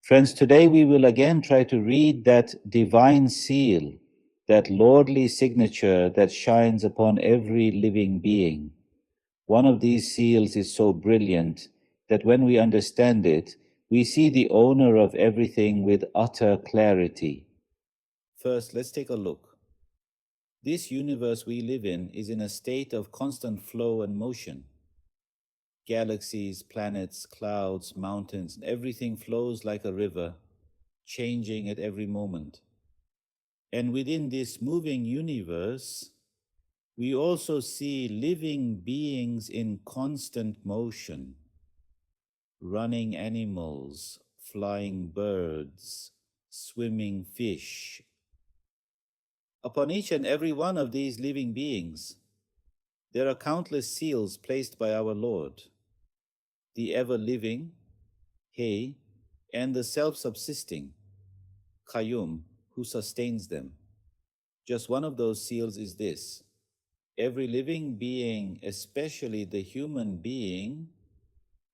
Friends, today we will again try to read that divine seal, that lordly signature that shines upon every living being. One of these seals is so brilliant that when we understand it, we see the owner of everything with utter clarity. First, let's take a look. This universe we live in is in a state of constant flow and motion. Galaxies, planets, clouds, mountains, everything flows like a river, changing at every moment. And within this moving universe, we also see living beings in constant motion, running animals, flying birds, swimming fish. Upon each and every one of these living beings, there are countless seals placed by our Lord, the ever-living, Hayy, and the self-subsisting, Qayyum, who sustains them. Just one of those seals is this: every living being, especially the human being,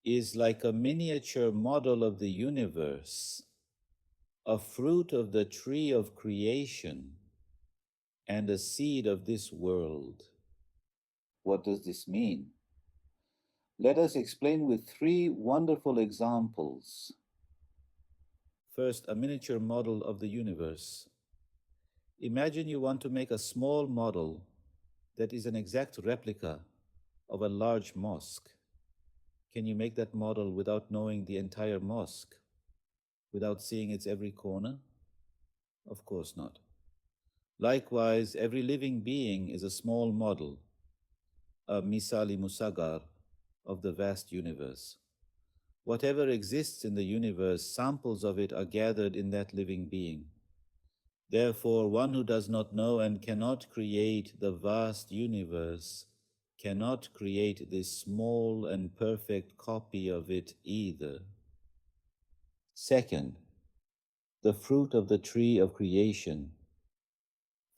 is like a miniature model of the universe, a fruit of the tree of creation, and a seed of this world. What does this mean? Let us explain with three wonderful examples. First, a miniature model of the universe. Imagine you want to make a small model that is an exact replica of a large mosque. Can you make that model without knowing the entire mosque, without seeing its every corner? Of course not. Likewise, every living being is a small model, a misali musagar of the vast universe. Whatever exists in the universe, samples of it are gathered in that living being. Therefore, one who does not know and cannot create the vast universe cannot create this small and perfect copy of it either. Second, the fruit of the tree of creation.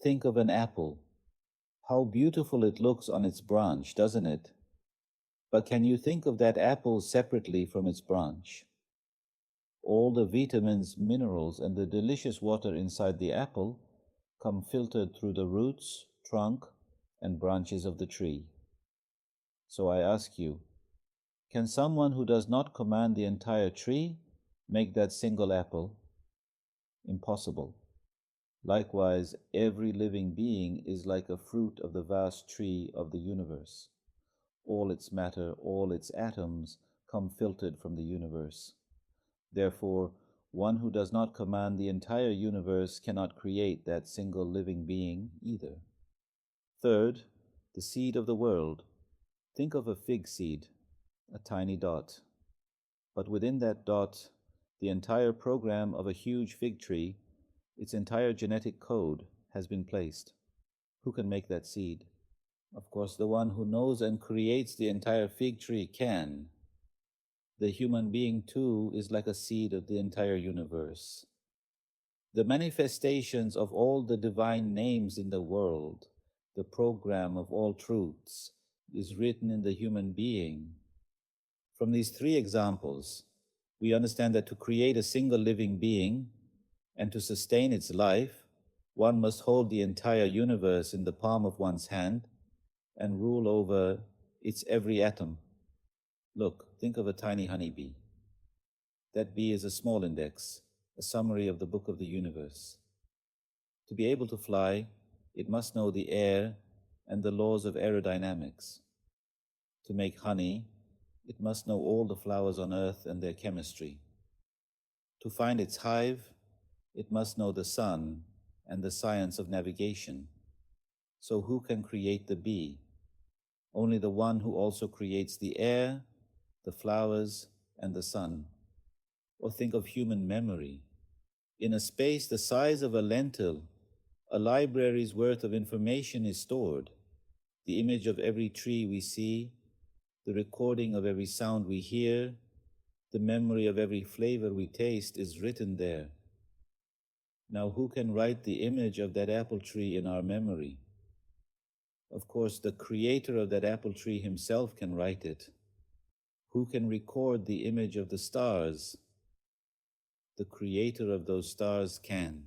Think of an apple. How beautiful it looks on its branch, doesn't it? But can you think of that apple separately from its branch? All the vitamins, minerals, and the delicious water inside the apple come filtered through the roots, trunk, and branches of the tree. So I ask you, can someone who does not command the entire tree make that single apple? Impossible. Likewise, every living being is like a fruit of the vast tree of the universe. All its matter, all its atoms come filtered from the universe. Therefore, one who does not command the entire universe cannot create that single living being either. Third, the seed of the world. Think of a fig seed, a tiny dot. But within that dot, the entire program of a huge fig tree, its entire genetic code, has been placed. Who can make that seed? Of course, the one who knows and creates the entire fig tree can. The human being, too, is like a seed of the entire universe. The manifestations of all the divine names in the world, the program of all truths, is written in the human being. From these three examples, we understand that to create a single living being and to sustain its life, one must hold the entire universe in the palm of one's hand and rule over its every atom. Look, think of a tiny honeybee. That bee is a small index, a summary of the book of the universe. To be able to fly, it must know the air and the laws of aerodynamics. To make honey, it must know all the flowers on earth and their chemistry. To find its hive, it must know the sun and the science of navigation. So who can create the bee? Only the one who also creates the air, the flowers, and the sun. Or think of human memory. In a space the size of a lentil, a library's worth of information is stored. The image of every tree we see, the recording of every sound we hear, the memory of every flavor we taste is written there. Now, who can write the image of that apple tree in our memory? Of course, the creator of that apple tree himself can write it. Who can record the image of the stars? the creator of those stars can.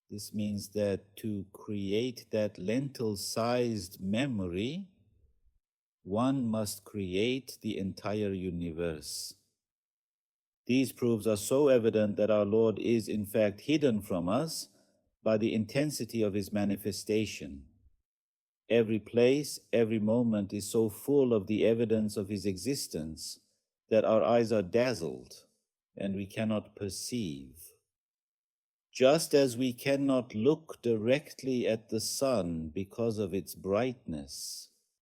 This means that to create that lentil-sized memory, one must create the entire universe. These proofs are so evident that our Lord is in fact hidden from us by the intensity of his manifestation. Every place, every moment is so full of the evidence of his existence that our eyes are dazzled and we cannot perceive. Just as we cannot look directly at the sun because of its brightness,